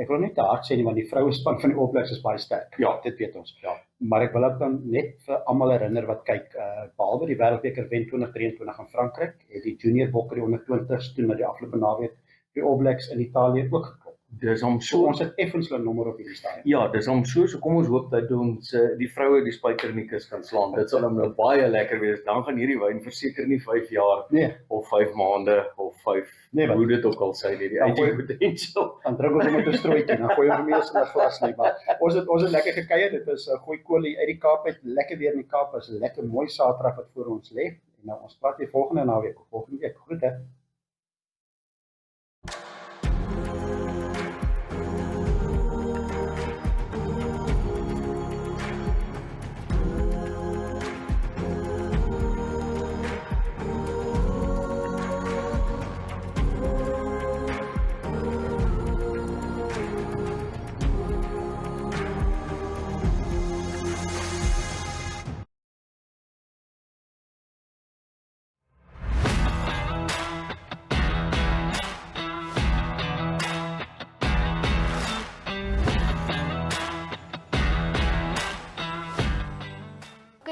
Ek wil nie te hard sê nie, want die vrouespan van die All Blacks is baie sterk. Ja, dit weet ons. Ja. Maar ek wil ook dan net vir almal herinner wat kyk, behalwe die Wêreldbeker wen 2023 in Frankryk, het die junior bokker die onder 20s toe na die afgelope naweek die All Blacks in Italië ook geklop. Dis om So ons het effens 'n nommer op hierdie stadium. Ja, dis om so kom ons hoop dat ons die vroue die spyker in die kus kan slaan. Dit sal nou baie lekker wees. Dan gaan hierdie wyn verseker nie 5 jaar of 5 maande of 5 hoe dit ook al sê nie, die aging potential. Dan druk ons hom met 'n strooitjie, dan gooi ons hom eers in 'n glas nie, maar ons het lekker gekuier. Dit is 'n Gooi Kole uit die Kaap uit, lekker weer in die Kaap. Is 'n lekker mooi Saterdag wat voor ons lê. En nou ons praat weer volgende naweek of volgende week. Groete.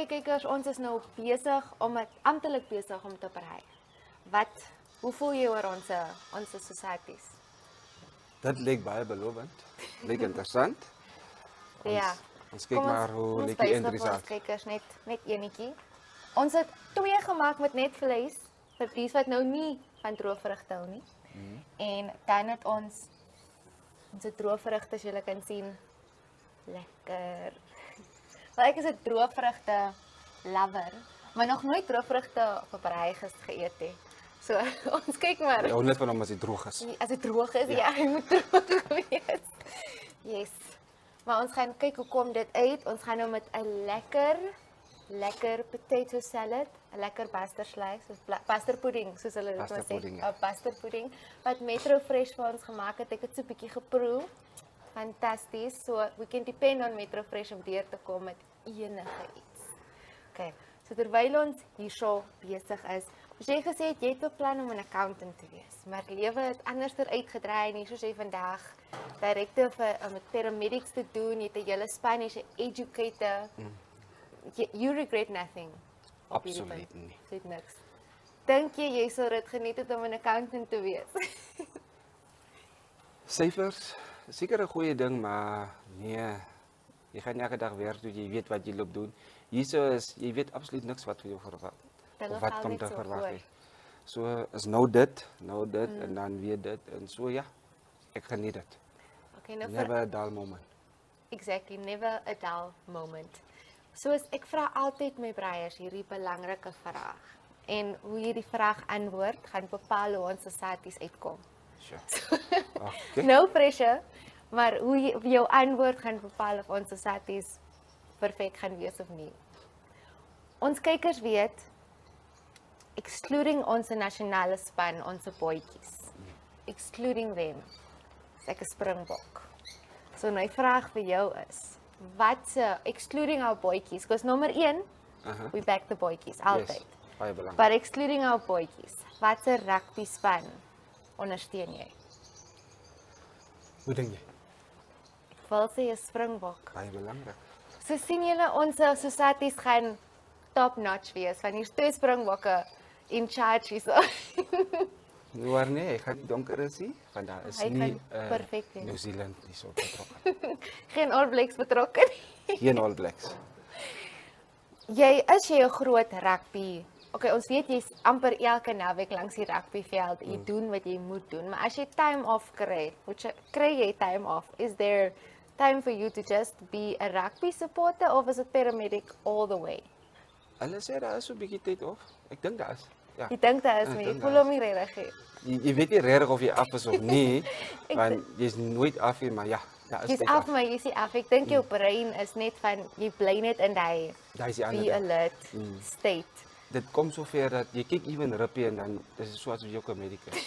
Kykers, ons is nou amptelik besig om te berei. Hoe voel jy oor ons societies? Dit lyk baie belovend, lyk interessant. Ja. Ons kyk maar hoe lyk die eindresultaat. Ons kykers net enetjie. Ons het 2 gemaak met net vleis, vir die wat nou nie van droëvrugte hou nie. En dan het ons droëvrugte, as julle kan sien, lekker. Maar ek is 'n droëvrugte lover, maar nog nooit droëvrugte op 'n braai geëet het. So ons kyk maar. Ja, net van hom as dit droog is. As dit droog is, ja, hy moet droog wees. Yes. Maar ons gaan kyk hoe kom dit uit. Ons gaan nou met 'n lekker potato salad, 'n lekker buster pudding, soos hulle dit sê. 'n Buster pudding wat Metro Fresh vir ons gemaak het. Ek het so 'n bietjie geproe. Fantasties. So we can depend on Metro Fresh om deur te kom met enige iets. Okay. So terwyl ons hierso besig is, soos jy gesê het, jy het beplan om 'n accountant te wees, maar lewe het anderster uitgedraai en hier soos jy vandag direkte met paramedics te doen, jy het 'n hele span, jy's 'n educator. You regret nothing. Absoluut nie. Dit niks. Dink jy sou dit geniet het om 'n accountant te wees? Syfers, seker 'n goeie ding, maar nee, jy gaan elke dag werk toe jy weet wat jy loop doen. Hierso is, jy weet absoluut niks wat vir jou verwag. Of wat kom te verwag. So is nou dit en dan weer dit en so ja, ek geniet dit. Okay, nou never a dull moment. Exactly, never a dull moment. Soos ek vra altyd my breiers hierdie belangrike vraag. En hoe jy die vraag antwoord, gaan bepaal hoe ons societies uitkom. Sure. No pressure, maar hoe jou antwoord gaan bepaal of ons societies perfek gaan wees of nie. Ons kykers weet, excluding ons nasionale span, ons bootjies, excluding them, is ek 'n springbok. So my vraag vir jou is, excluding our bootjies, because nommer 1, we back the bootjies, altyd. Yes, baie belangrik. But excluding our bootjies, watse rugby span ondersteun jy? Hoe dink jy? Ek wil sê 'n springbok. Baie belangrik. So sien julle ons societies gaan top notch wees, want hier's 2 springbokke in charge hierso. Maar nee, ek gaan donker is nie, want daar is nie New Zealand nie so betrokke. Geen All Blacks betrokke nie. Geen All Blacks. Jy 'n groot rugby. Okay, ons weet jy's amper elke naweek langs die rugbyveld. Jy doen wat jy moet doen, maar as jy time off kry jy time off? Is there time for you to just be a rugby supporter of is it paramedic all the way? Hulle sê daar is so 'n bietjie tyd off. Ek dink daar is. Ja. Jy dink daar is nie. Ek voel hom nie regtig. Jy weet nie regtig of jy af is of nie, want jy's nooit af nie, maar ja, daar is tyd. Jy's af, maar jy's nie af. Ek dink jou brein is net van jy bly net in daai be alert state. dit kom sover dat jy kyk even rugby en dan is dit soos jy ook 'n medikus.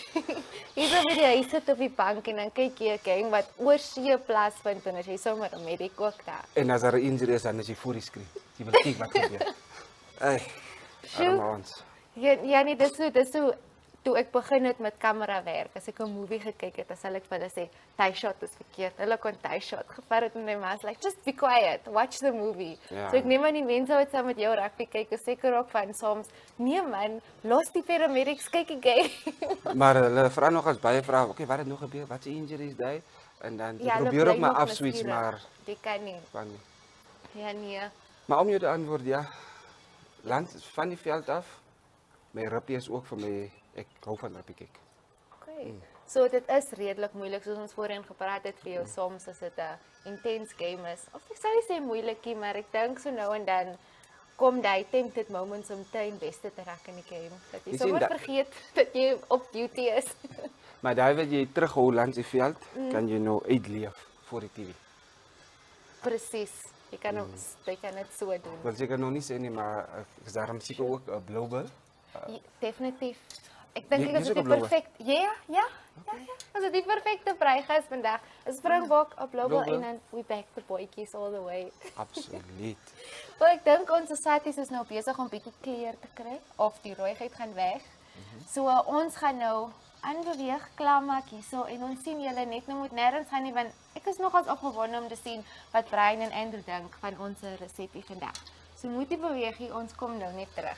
Hier so by jy sit op die bank en dan kyk jy 'n game wat oor see plaasvind en as jy sommer 'n medic ook daar. En as daar 'n injury is, dan is jy voor die skerm. Jy wil kyk wat gebeur. Ey, arme ons. Ja nee, dis so toe ek begin het met kamera werk, as ek 'n movie gekyk het, dan sal ek vir hulle sê, tie shot is verkeerd. Hulle kon tie shot gevat het en my ma's like, just be quiet, watch the movie. Ja. So ek neem aan die mense wat saam met jou rugby kyk, is seker ook van soms, nee man, los die paramedics, kyk 'n game. Maar hulle vra nog as baie vrae, okay, wat het nog gebeur? Wat se injuries daai? En dan Ja, hulle probeer bly ook maar nog afswitch, nuuskierig. maar Die kan nie. kan nie. Ja nee. Maar om jou te antwoord, ja. Land van die veld af. My rugby is ook vir my, ek hou van rugby kyk. Okay. So dit is redelik moeilik soos ons voorheen gepraat het vir jou soms as dit 'n intense game is. Of ek sou nie sê moeilikie, maar ek dink so nou en dan kom die tempted moments om te investe te raak in die game. Dat jy Jy sommer sien dat- vergeet dat jy op duty is. Maar daai wat jy terughou langs die veld, kan jy nou uitleef voor die TV. Presies. Jy kan dit so doen. Wil seker nog nie sê nie, maar ek is daarom seker ook 'n blowball. Definitief. Ek dink Jy- ek jy is is die ook 'n blower. perfekte. Ja. Ons het die perfekte vrygas vandag. 'n Springbok, 'n blowball Blowball. en dan we back the boytjies all the way. Absoluut. Wel, ek dink ons sosaties is nou besig om bietjie kleur te kry of die rooiheid gaan weg. So ons gaan nou aanbeweeg, klaarmaak hierso en ons sien julle net nou moet nêrens gaan nie want ek is nogals opgewonde om te sien wat Brian en Andrew dink van ons resepie vandag. So moet nie beweeg nie, ons kom nou net terug.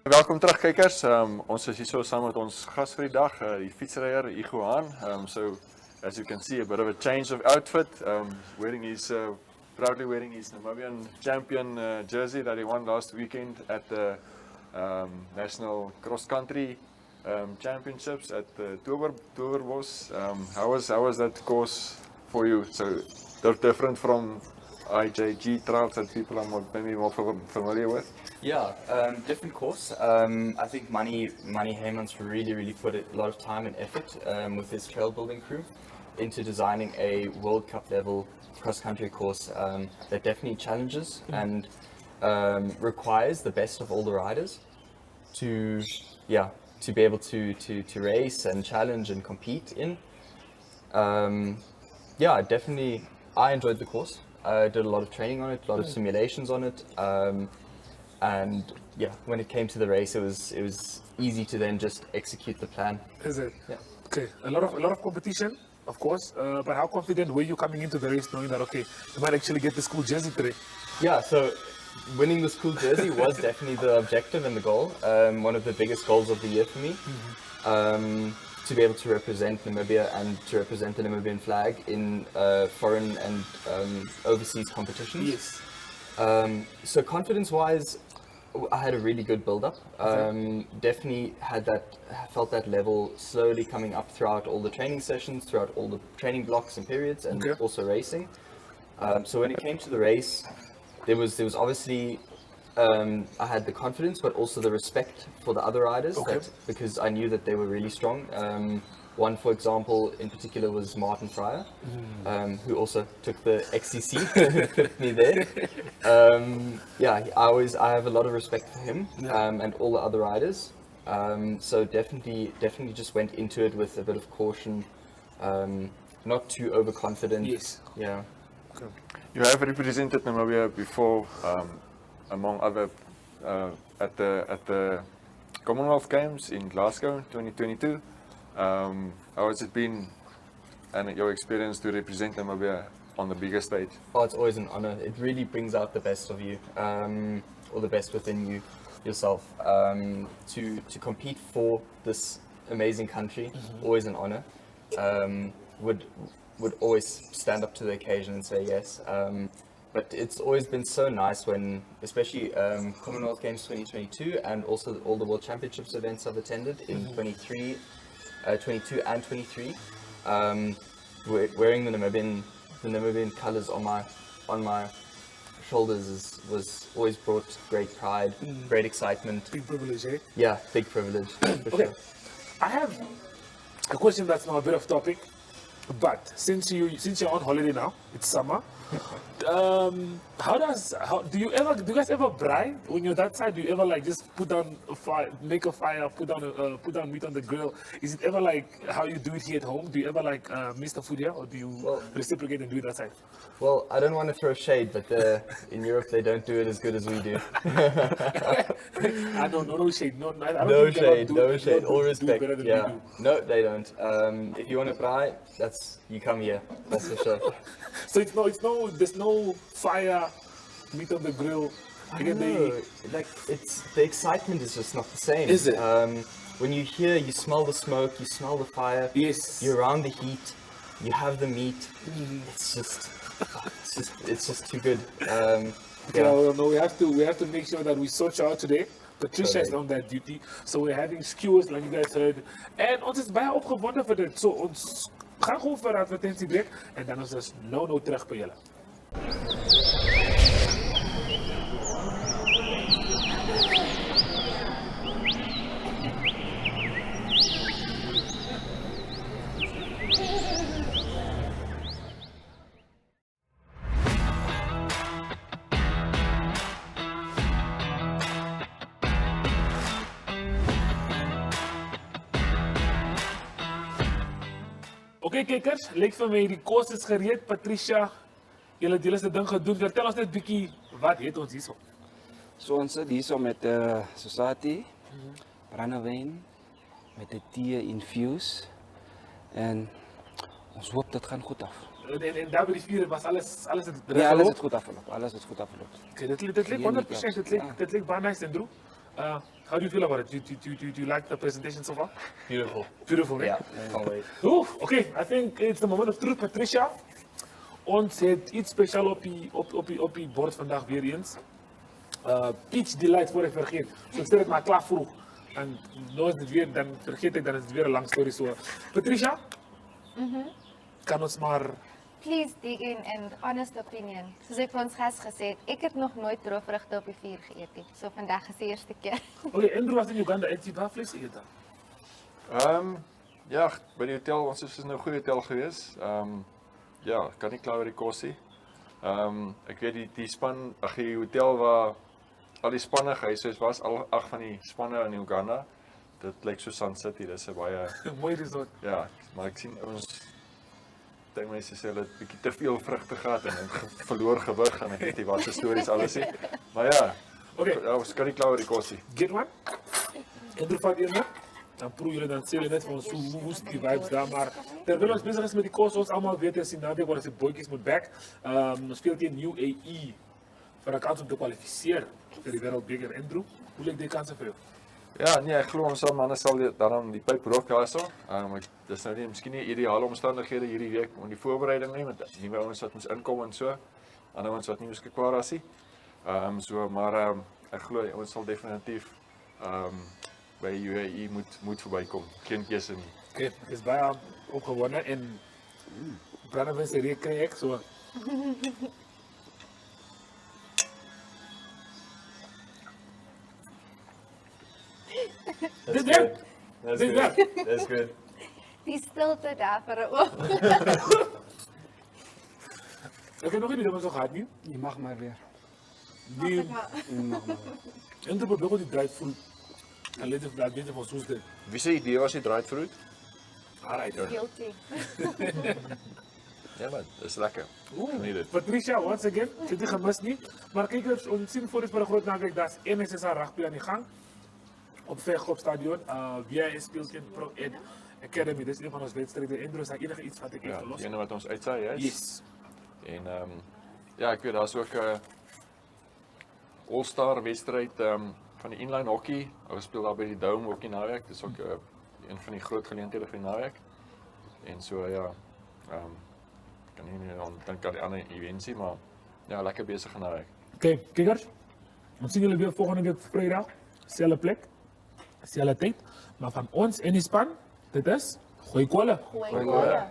Welkom terug kykers. Ons is hier so saam met ons gas vir die dag, die fietsryer Hugo Hahn. So as you can see, a bit of a change of outfit. Proudly wearing his Namibian champion jersey that he won last weekend at the national cross country championships at the Toerbos. How was that course for you? So different from IJG trials that people are maybe more familiar with? Yeah, different course. I think Manny Heymans really put a lot of time and effort with his trail building crew into designing a World Cup level cross-country course that definitely challenges and requires the best of all the riders to be able to race and challenge and compete in. Definitely I enjoyed the course. I did a lot of training on it, a lot of simulations on it. And yeah, when it came to the race, it was easy to then just execute the plan. Is it? Yeah. Okay, a lot of competition, of course. But how confident were you coming into the race, knowing that okay, you might actually get the school jersey today? Yeah, so winning the school jersey was definitely the objective and the goal. One of the biggest goals of the year for me. To be able to represent Namibia and to represent the Namibian flag in foreign and overseas competitions. Yes. So confidence-wise, I had a really good build-up. Definitely felt that level slowly coming up throughout all the training sessions, throughout all the training blocks and periods, and also racing. So when it came to the race, there was obviously I had the confidence, but also the respect for the other riders, because I knew that they were really strong. One, for example, in particular was Martin Fryer, who also took the XCC with me there. I have a lot of respect for him and all the other riders. So definitely just went into it with a bit of caution, not too overconfident. Yes. Yeah. Okay. You have represented Namibia before, among other, at the Commonwealth Games in Glasgow 2022. How has it been and your experience to represent Namibia on the bigger stage? Oh, it's always an honor. It really brings out the best of you, or the best within yourself. To compete for this amazing country, always an honor. would always stand up to the occasion and say yes. But it's always been so nice when, especially Commonwealth Games 2022 and also all the World Championships events I've attended in 22 and 23, wearing the Namibian colours on my shoulders was always brought great pride, great excitement. Big privilege, eh? Yeah, big privilege. For Okay, sure. I have a question that's now a bit off topic, but since you're on holiday now, it's summer. Do you guys ever braai when you're that side? Do you ever like just put down a fire, make a fire, put down meat on the grill? Is it ever like how you do it here at home? Do you ever like miss the food here, or do you reciprocate and do it that side? Well, I don't want to throw shade, but in Europe they don't do it as good as we do. I don't know, no shade, no. I don't No think they shade, do- no they shade. do- All do respect. better than we Yeah. do. No, they don't. If you want to braai, you come here. That's for sure. So there's no fire, meat on the grill. I don't know. Like the excitement is just not the same. Is it? When you hear, you smell the smoke, you smell the fire. Yes. You're around the heat. You have the meat. It's just too good. Okay, Yeah. well, no, we have to make sure that we sort you out today. Patricia is on that duty, so we're having skewers, like you guys heard. En ons is baie opgewonde vir dit. So ons gaan gewoon vir 'n advertentiebreek en dan is ons nou terug by julle. Oké, kijkers, lyk vir my die kos is gereed. Patricia, julle het julle se ding gedoen. Vertel ons net bietjie wat het ons hierso. So ons sit hierso met sosatie, brandewyn, met 'n tee infuse en ons hoop dit gaan goed af. En daar by die vuur was alles het Ja, alles het goed afgeloop. Alles het goed afgeloop. Okay, dit lyk 100%, dit lyk baie nice, Andrew. How do you feel about it? Do you like the presentation so far? Beautiful. Beautiful, right? Yeah, can't wait. Oef, okay, I think it's the moment of truth, Patricia. Ons het iets speciaal op die bord vandaag weer eens. Peach Delight, voor ik vergeet. So ik stel het maar klaar vroeg. En nou is het weer, dan vergeet ik, dan is het weer een lang story. So, Patricia, kan ons maar... Please dig in and honest opinion. Soos ek vir ons gas gesê het, ek het nog nooit droëvrugte op die vuur geëet nie. So vandag is die eerste keer. Okay, Andrew was in Uganda, het jy baie vlees geëet dan? Ja, by die hotel, ons is nou 'n goeie hotel gewees. Ja, kan nie kla oor die kos nie. Ek weet die span, die hotel waar al die spanne gehuisves was, al 8 van die spanne in Uganda. Dit lyk so Sun City, dis 'n baie mooi resort. Ja, maar ek sien ons dink mense sê hulle het bietjie te veel vrugte gehad en verloor gewig en ek weet nie wat se stories alles nie. Maar ja, ons kan nie kla oor die kos nie. Get one? Andrew vat hier net. Dan proe jullie, dan sê jullie net van ons hoe is die vibes daar. Maar terwijl ons bezig is met die kos, ons allemaal weten is in Namibia waar ze bootjes moet back. Ons speelt in UAE voor een kans om te kwalificeren voor die wereldbeker. Andrew, hoe lijkt die kansen voor jou? Ja, nee, ek glo ons manne sal dan die pyp rook daarso. Dis nou nie miskien nie ideale omstandighede hierdie week om die voorbereiding nie, want nuwe ouens wat ons inkom en so. Ander ouens wat nie beskikbaar was nie. Maar ek glo ons sal definitief by UAE moet verbykom. Geen keuse nie. Okay, ek is baie opgewonde en brandewyn se reuk kry ek so. That's good. That's good. Die stilte daar vir 'n oomblik. Ek het nog nie dit so gehad nie. Je mag maar weer. Die Je mag maar weer. en dan probeer die dried fruit. En let op dat dit van soos dit. Wie se idee was die dried fruit? Alright. Guilty. Ja man, dis lekker. Patricia, once again, ek het dit gemis nie. Maar kykers, ons sien voor dit vir 'n groot naweek, daar's NSSA rugby aan die gang. Op Verskaf stadion, wie speelt in Pro Ed Academy. Dis een van ons wedstryde. Andrew, is daar enige iets wat ek Ja, verlos? die ene wat ons uitsaai, yes. Yes. En ja, ek weet daar's ook 'n All-Star wedstryd van die inline hockey. Ons speel daar by die Dome hockey naweek. Dis ook een van die groot geleenthede vir die naweek. En so ja, Kan nie aan dink aan die ander events nie, maar ja, lekker besig in die week. Oké, kijkers. Ons zien jullie weer volgende week vrijdag. Zelfde plek, zelfde tijd. Maar van ons en die span, dit is Gooi Kole. Gooi Kole.